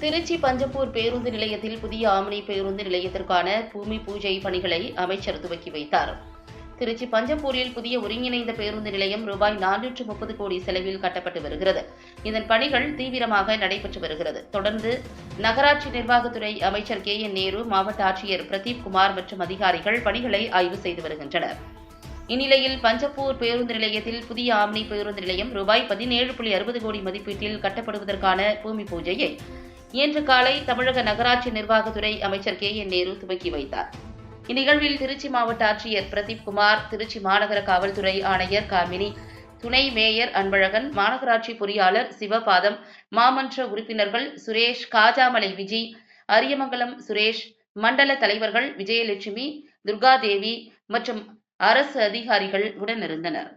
திருச்சி பஞ்சப்பூர் பேருந்து நிலையத்தில் புதிய ஆம்னி பேருந்து நிலையத்திற்கான பூமி பூஜை பணிகளை அமைச்சர் துவக்கி வைத்தார். திருச்சி பஞ்சப்பூரில் புதிய ஒருங்கிணைந்த பேருந்து நிலையம் ரூபாய் 430 கோடி செலவில் கட்டப்பட்டு வருகிறது. இதன் பணிகள் தீவிரமாக நடைபெற்று வருகிறது. தொடர்ந்து நகராட்சி நிர்வாகத்துறை அமைச்சர் KN நேரு, மாவட்ட ஆட்சியர் பிரதீப் குமார் மற்றும் அதிகாரிகள் பணிகளை ஆய்வு செய்து வருகின்றனர். இந்நிலையில் பஞ்சப்பூர் பேருந்து நிலையத்தில் புதிய ஆம்னி பேருந்து நிலையம் ரூபாய் 17.60 கோடி மதிப்பீட்டில் கட்டப்படுவதற்கான பூமி பூஜையை இன்று காலை தமிழக நகராட்சி நிர்வாகத்துறை அமைச்சர் KN நேரு துவக்கி வைத்தார். இந்நிகழ்வில் திருச்சி மாவட்ட ஆட்சியர் பிரதீப் குமார், திருச்சி மாநகர காவல்துறை ஆணையர் காமினி, துணை மேயர் அன்பழகன், மாநகராட்சி பொறியாளர் சிவபாதம், மாமன்ற உறுப்பினர்கள் சுரேஷ், காஜாமலை விஜி, அரியமங்கலம் சுரேஷ், மண்டல தலைவர்கள் விஜயலட்சுமி, துர்காதேவி மற்றும் அரசு அதிகாரிகள் உடனிருந்தனர்.